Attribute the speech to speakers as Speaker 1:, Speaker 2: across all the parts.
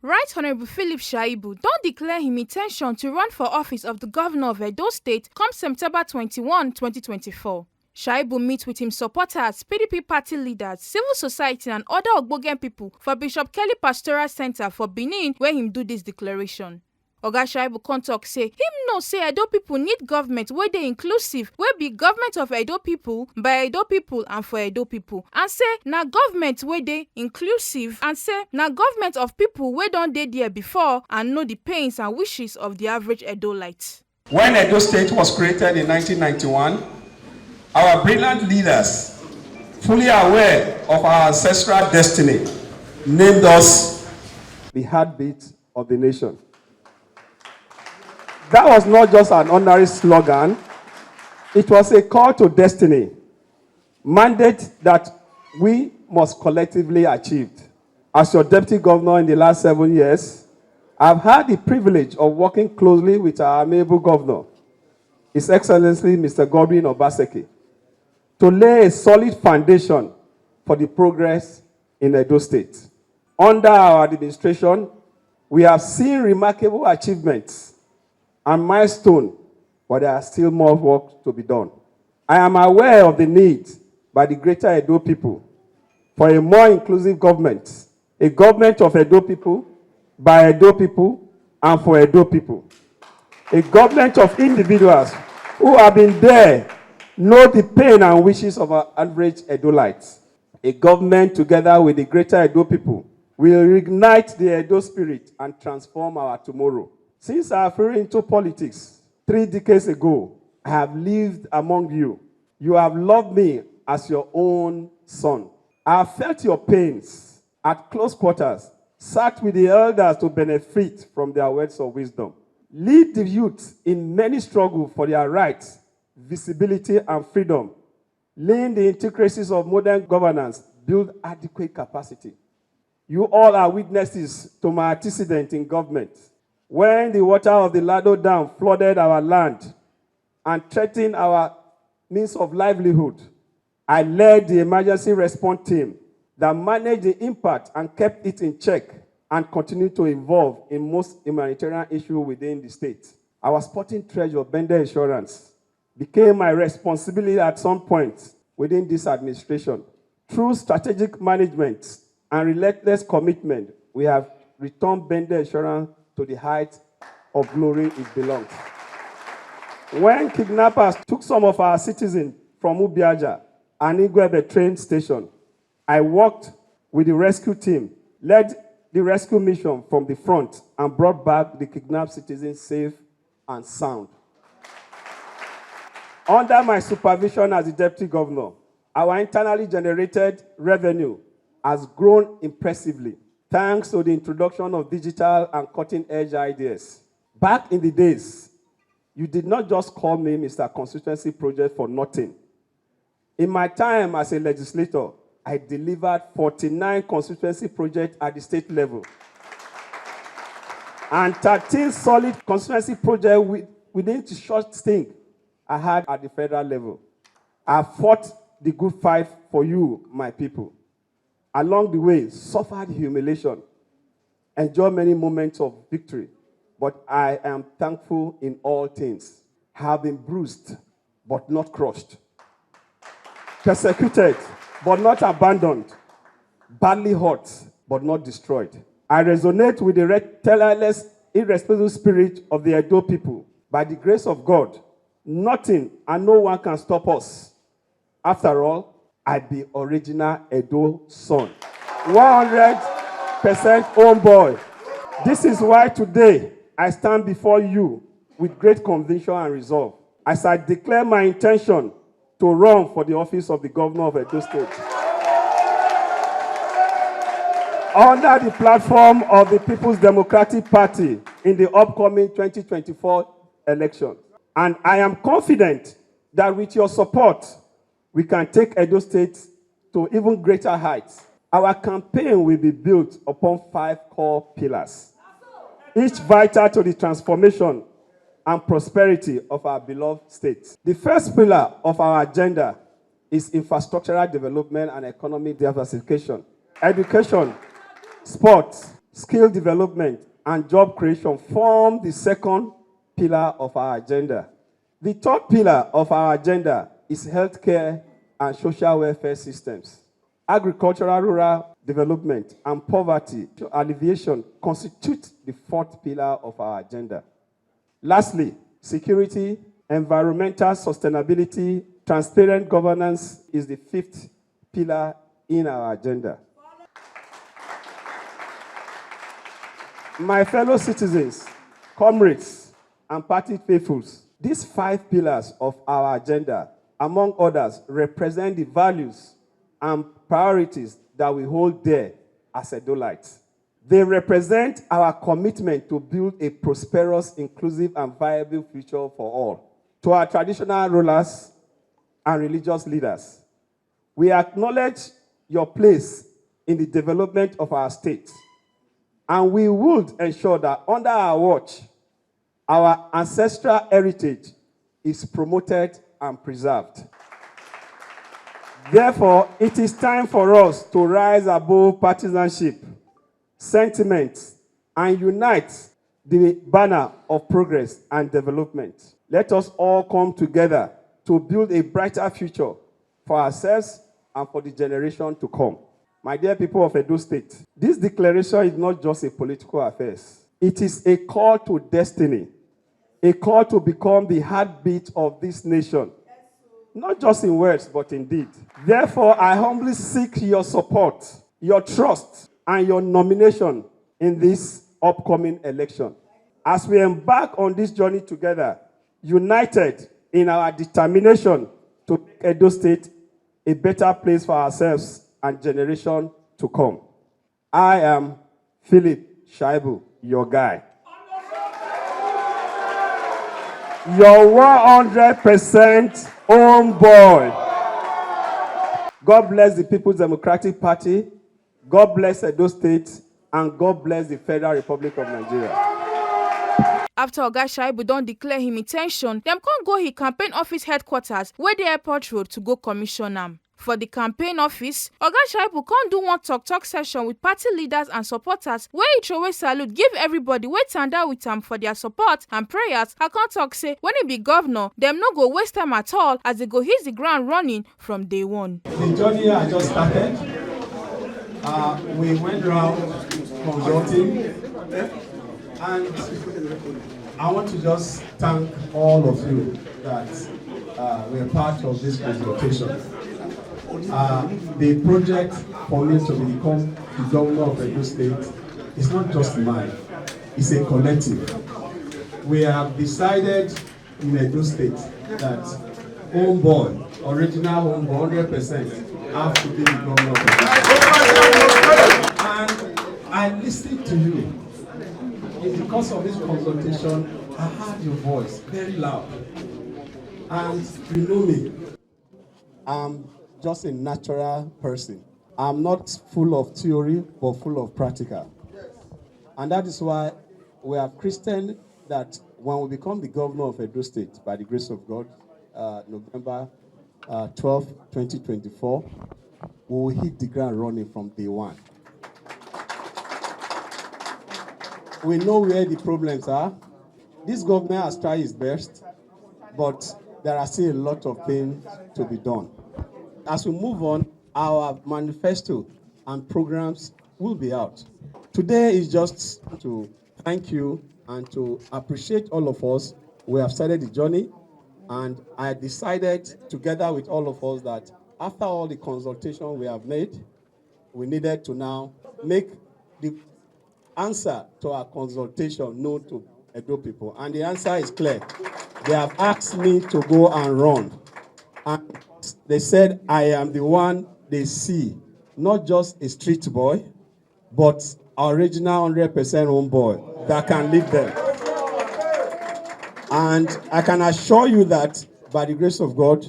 Speaker 1: Right Honorable Philip Shaibu don declare him intention to run for office of the governor of Edo State come September 21, 2024. Shaibu meet with him supporters, PDP party leaders, civil society and other Ogbogen people for Bishop Kelly Pastoral Center for Benin where him do this declaration. Oga Shaibu come talk say him know say Edo people need government wey dey inclusive, wey be government of Edo people, by Edo people and for Edo people, and say na government wey dey inclusive, and say na government of people wey don dey there before and know the pains and wishes of the average Edolite.
Speaker 2: When Edo State was created in 1991, our brilliant leaders, fully aware of our ancestral destiny, named us the heartbeat of the nation. That was not just an ordinary slogan, it was a call to destiny, mandate that we must collectively achieve. As your deputy governor in the last 7 years, I've had the privilege of working closely with our amiable governor, His Excellency Mr. Godwin Obaseki, to lay a solid foundation for the progress in Edo State. Under our administration, we have seen remarkable achievements and milestones, but there are still more work to be done. I am aware of the need by the greater Edo people for a more inclusive government, a government of Edo people, by Edo people, and for Edo people. A government of individuals who have been there, know the pain and wishes of our average Edolites. A government together with the greater Edo people will reignite the Edo spirit and transform our tomorrow. Since I fell into politics 3 decades ago, I have lived among you. You have loved me as your own son. I have felt your pains at close quarters, sat with the elders to benefit from their words of wisdom. Lead the youth in many struggles for their rights, visibility, and freedom. Laying the intricacies of modern governance, build adequate capacity. You all are witnesses to my antecedent in government. When the water of the Lado Dam flooded our land and threatened our means of livelihood, I led the emergency response team that managed the impact and kept it in check and continued to involve in most humanitarian issues within the state. Our sporting treasure, Bender Insurance, became my responsibility at some point within this administration. Through strategic management and relentless commitment, we have returned Bender Insurance to the height of glory it belongs. When kidnappers took some of our citizens from Ubiaja and Igwebe train station, I worked with the rescue team, led the rescue mission from the front, and brought back the kidnapped citizens safe and sound. Under my supervision as the deputy governor, our internally generated revenue has grown impressively, thanks to the introduction of digital and cutting-edge ideas. Back in the days, you did not just call me Mr. Constituency Project for nothing. In my time as a legislator, I delivered 49 constituency projects at the state level and 13 solid constituency projects within the short stint I had at the federal level. I fought the good fight for you, my people. Along the way, suffered humiliation, enjoyed many moments of victory, but I am thankful in all things. Have been bruised, but not crushed. Persecuted, but not abandoned. Badly hurt, but not destroyed. I resonate with the tireless, irresponsible spirit of the Edo people. By the grace of God, nothing and no one can stop us. After all, I be original Edo son. 100% homeboy. This is why today I stand before you with great conviction and resolve as I declare my intention to run for the office of the governor of Edo State. Under the platform of the People's Democratic Party in the upcoming 2024 election. And I am confident that with your support, we can take Edo State to even greater heights. Our campaign will be built upon 5 core pillars, each vital to the transformation and prosperity of our beloved state. The first pillar of our agenda is infrastructural development and economic diversification. Education, sports, skill development, and job creation form the second pillar of our agenda. The third pillar of our agenda is healthcare and social welfare systems. Agricultural rural development and poverty alleviation constitute the fourth pillar of our agenda. Lastly, security, environmental sustainability, transparent governance is the fifth pillar in our agenda. My fellow citizens, comrades, and party faithfuls, these 5 pillars of our agenda, among others, represent the values and priorities that we hold dear as Edolites. They represent our commitment to build a prosperous, inclusive, and viable future for all. To our traditional rulers and religious leaders, we acknowledge your place in the development of our state, and we would ensure that under our watch, our ancestral heritage is promoted and preserved. Therefore, it is time for us to rise above partisanship, sentiments, and unite the banner of progress and development. Let us all come together to build a brighter future for ourselves and for the generation to come. My dear people of Edo State, this declaration is not just a political affair. It is a call to destiny, a call to become the heartbeat of this nation, not just in words, but in deed. Therefore, I humbly seek your support, your trust, and your nomination in this upcoming election. As we embark on this journey together, united in our determination to make Edo State a better place for ourselves and generation to come. I am Philip Shaibu, your guy. Your 100% own boy. God bless the People's Democratic Party. God bless Edo State. And God bless the Federal Republic of Nigeria.
Speaker 1: After Oga Shaibu don declare him intention, dem come go his campaign office headquarters wey dey Airport Road to go commission am. For the campaign office, Oga Shaibu come do one talk session with party leaders and supporters wey he throway salute give everybody wey tanda with am for their support and prayers. I come talk say when he be governor, dem no go waste time at all as they go hit the ground running from day one.
Speaker 2: The journey I just started, we went around consulting, and I want to just thank all of you that were part of this consultation. The project for me to become the governor of Edo State is not just mine, it's a collective. We have decided in Edo State that homeboy, original homeboy, 100% have to be the governor of Edo State. And I listened to you. It's because of this consultation, I heard your voice very loud. And you know me, I'm just a natural person. I'm not full of theory, but full of practical. And that is why we are Christian that when we become the governor of Edo State, by the grace of God, November 12, 2024, we will hit the ground running from day one. We know where the problems are. This government has tried its best, but there are still a lot of things to be done. As we move on, our manifesto and programs will be out. Today is just to thank you and to appreciate all of us. We have started the journey, and I decided together with all of us that after all the consultation we have made, we needed to now make the answer to our consultation known to Edo people. And the answer is clear. They have asked me to go and run. And they said I am the one they see, not just a street boy, but original 100% home boy that can lead them. And I can assure you that by the grace of God,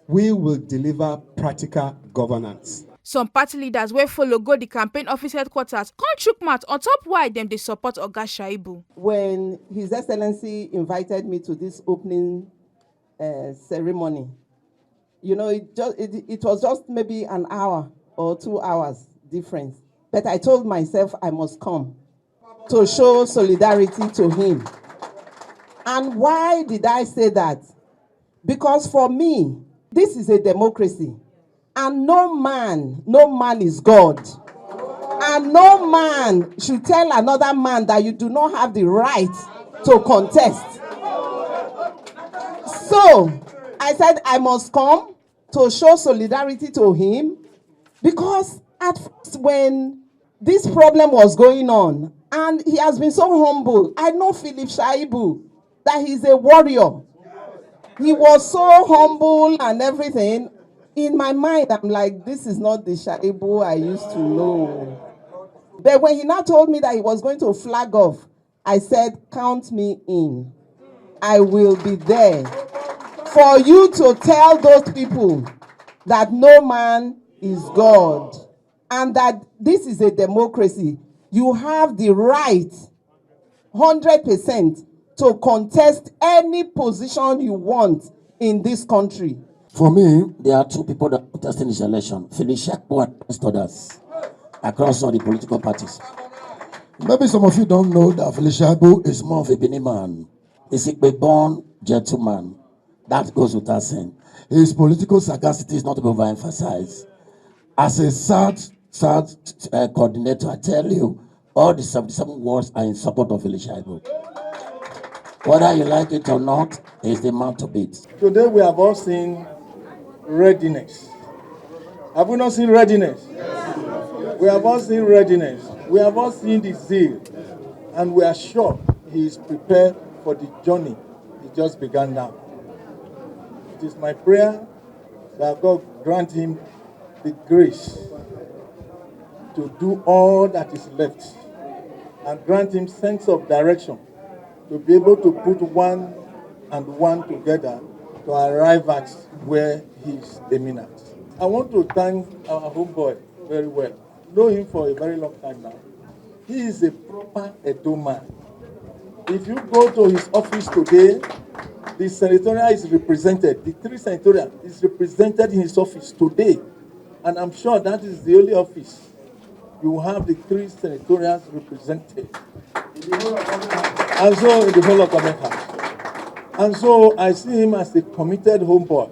Speaker 2: we will deliver practical governance.
Speaker 1: Some party leaders wey follow go the campaign office headquarters come chook mouth on top why dem dey support Oga Shaibu.
Speaker 3: When His Excellency invited me to this opening ceremony, you know, it was just maybe an hour or 2 hours difference. But I told myself I must come to show solidarity to him. And why did I say that? Because for me, this is a democracy. And no man is God. And no man should tell another man that you do not have the right to contest. So I said I must come to show solidarity to him, because at first when this problem was going on, and he has been so humble. I know Philip Shaibu, that he's a warrior. He was so humble and everything. In my mind, I'm like, this is not the Shaibu I used to know. But when he now told me that he was going to flag off, I said, count me in. I will be there for you to tell those people that no man is God and that this is a democracy. You have the right, 100%, to contest any position you want in this country.
Speaker 4: For me, there are two people that are contesting this election: Philip Shaibu and others across all the political parties. Maybe some of you don't know that Philip Shaibu is more of a Benin man. He's a born gentleman. That goes without saying. His political sagacity is not to be overemphasized. As a sad coordinator, I tell you, all the 77 wards are in support of Philip Shaibu. Whether you like it or not, he's the man to beat.
Speaker 5: Today we have all seen readiness. Have we not seen readiness? We have all seen readiness. We have all seen the zeal. And we are sure he is prepared for the journey he just began now. It is my prayer that God grant him the grace to do all that is left and grant him sense of direction to be able to put one and one together to arrive at where he's aiming at. I want to thank our homeboy very well. Know him for a very long time now. He is a proper Edo man. If you go to his office today, the senatorial is represented. The 3 senatorial is represented in his office today. And I'm sure that is the only office you have the 3 senatorials represented. And so in the whole of government house. And so I see him as a committed homeboy,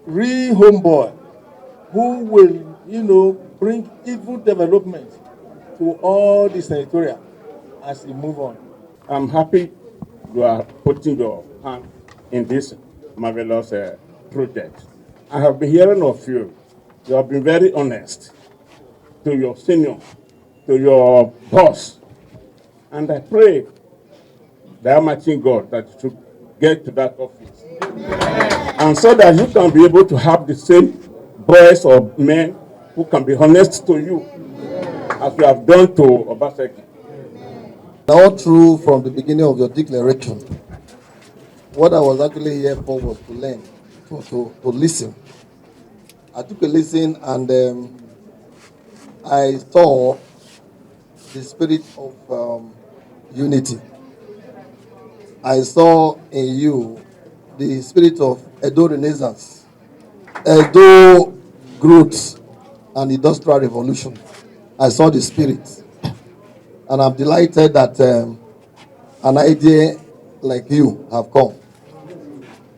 Speaker 5: real homeboy, who will, bring evil development to all the senatorial as we move on.
Speaker 2: I'm happy you are putting your hand in this marvelous project. I have been hearing of you. You have been very honest to your senior, to your boss. And I pray the Almighty God that you should get to that office. And so that you can be able to have the same boys or men who can be honest to you as you have done to Obaseki.
Speaker 6: All through from the beginning of your declaration, what I was actually here for was to learn, to listen. I took a listen and I saw the spirit of unity. I saw in you the spirit of Edo Renaissance, Edo growth and industrial revolution. I saw the spirit. And I'm delighted that an idea like you have come.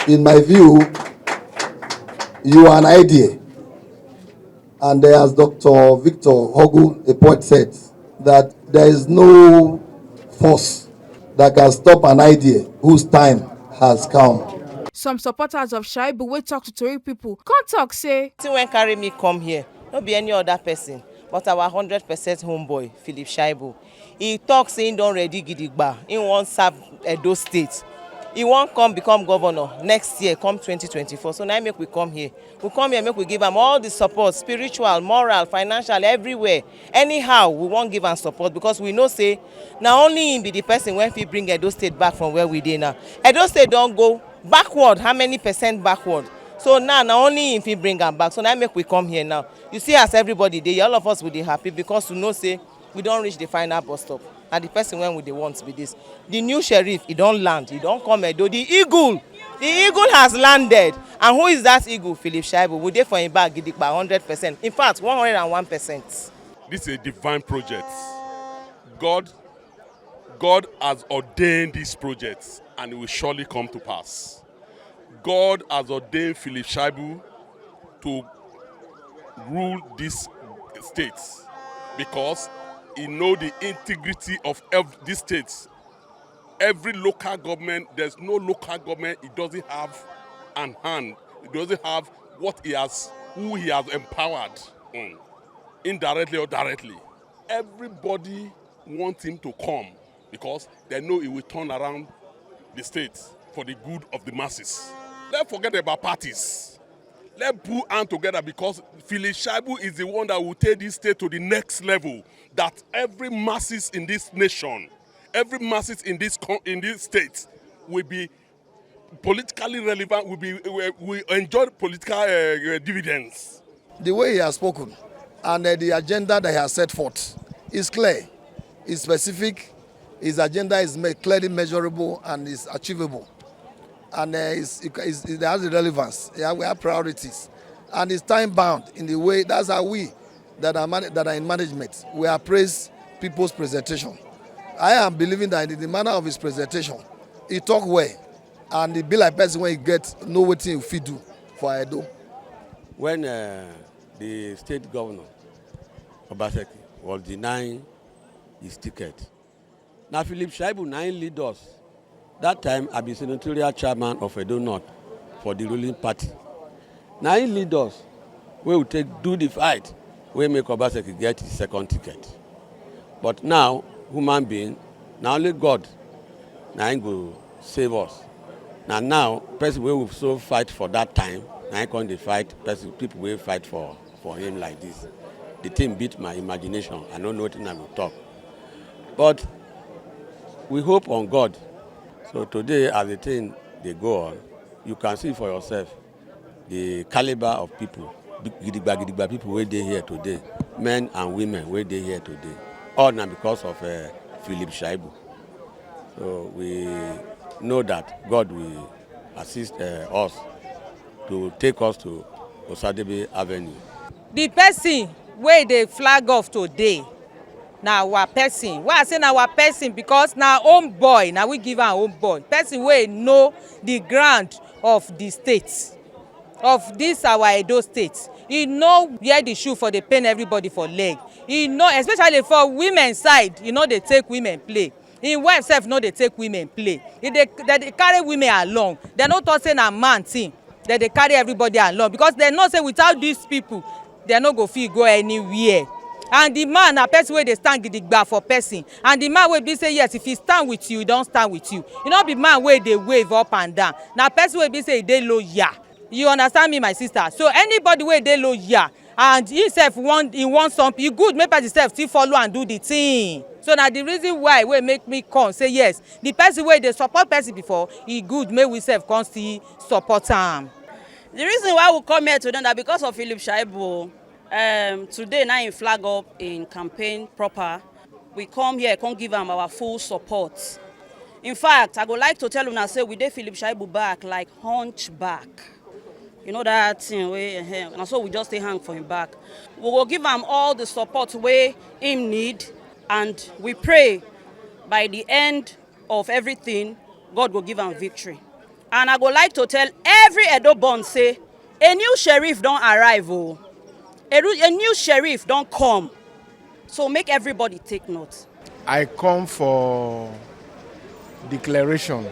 Speaker 6: In my view, you are an idea. And as Dr. Victor Hogu, a poet, said, that there is no force that can stop an idea whose time has come.
Speaker 1: Some supporters of Shaibu wey talk to Tori people can't talk say.
Speaker 7: When carry me come here, not be any other person, but our 100% homeboy, Philip Shaibu. He talks saying don't ready gidigba. He won't serve Edo State. He won't come become governor next year, come 2024. So now make we come here. We come here, make we give him all the support, spiritual, moral, financial, everywhere. Anyhow, we won't give him support because we know say, now only him be the person when we bring Edo State back from where we did now. Edo State don't go backward. How many percent backward? So now only if we bring them back. So now make we come here now. You see as everybody there, all of us will be happy because we know say we don't reach the final bus stop. And the person when we they want to be this. The new sheriff, he don't land, he don't come Edo. The eagle has landed. And who is that eagle? Philip Shaibu. We there for him back by 100%. In fact, 101%.
Speaker 8: This is a divine project. God God has ordained these projects and it will surely come to pass. God has ordained Philip Shaibu to rule these states because he knows the integrity of these states. Every local government, there's no local government he doesn't have an hand. He doesn't have who he has empowered, indirectly or directly. Everybody wants him to come because they know he will turn around the states for the good of the masses. Let's forget about parties. Let's put hands together because Philip Shaibu is the one that will take this state to the next level. That every masses in this nation, every masses in this state will be politically relevant, will enjoy political dividends.
Speaker 6: The way he has spoken and the agenda that he has set forth is clear, is specific, his agenda is clearly measurable and is achievable. And it has the relevance. Yeah, we have priorities. And it's time bound in the way, that's how we that are in management, we appraise people's presentation. I am believing that in the manner of his presentation, he talk well. And he be like person when he know what he fit do for Edo.
Speaker 9: When the state governor, Obaseki, was denying his ticket, now Philip Shaibu, 9 leaders. That time, I be senatorial chairman of Edo North for the ruling party. 9 leaders we will do the fight, we make Obaseki get his second ticket. But now, human being, now only God, now go save us. Now, person we will so fight for that time, now can they fight, people will fight for him like this. The thing beat my imagination. I don't know what I will talk. But we hope on God. So today, as the thing they go on, you can see for yourself the caliber of people, gidigba people where they here today, men and women where they here today, all now because of Philip Shaibu. So we know that God will assist us to take us to Osadebe Avenue.
Speaker 10: The person where they flag off today, now our person. Why I say now our person? Because now own boy, now we give our own boy. Person where know the ground of the states, of this our Edo state. He know where the shoe for the pain everybody for leg. He know, especially for women side, you know they take women play. In wife self know they take women play. If they carry women along, they no talk say na man thing. They carry everybody along because they know say without these people, they no go fit go anywhere. And the man na person wey dey stand gidigba for person, and the man wey be say yes, if he stand with you, he don stand with you. You no be man wey dey wave up and down. Na person wey be say he dey loyal. You understand me, my sister? So anybody wey dey loyal and himself he want something, e good make person sef still follow and do the thing. So na the reason why wey make me come say yes, the person wey dey support person before, e good make we sef come still support am.
Speaker 11: The reason why we come here today na because of Philip Shaibu. Today now in flag up in campaign proper, we come here, come give him our full support. In fact, I would like to tell una say we dey Philip Shaibu back like hunchback. You know that thing and so we just stay hang for him back. We will give him all the support wey him need, and we pray by the end of everything, God will give him victory. And I would like to tell every Edo born say, a new sheriff don arrive. A new sheriff don't come, so make everybody take note.
Speaker 12: I come for declaration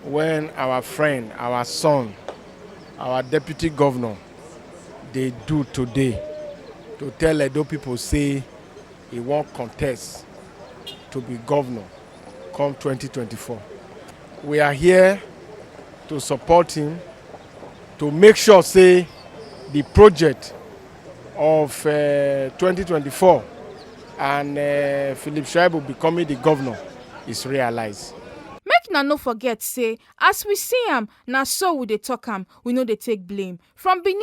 Speaker 12: when our friend, our son, our deputy governor, they do today to tell Edo people say he won't contest to be governor come 2024. We are here to support him, to make sure say the project of 2024 and Philip Shaibu becoming the governor is realized.
Speaker 1: Make na no forget say as we see am, na so we dey talk am, we no dey take blame. From Benin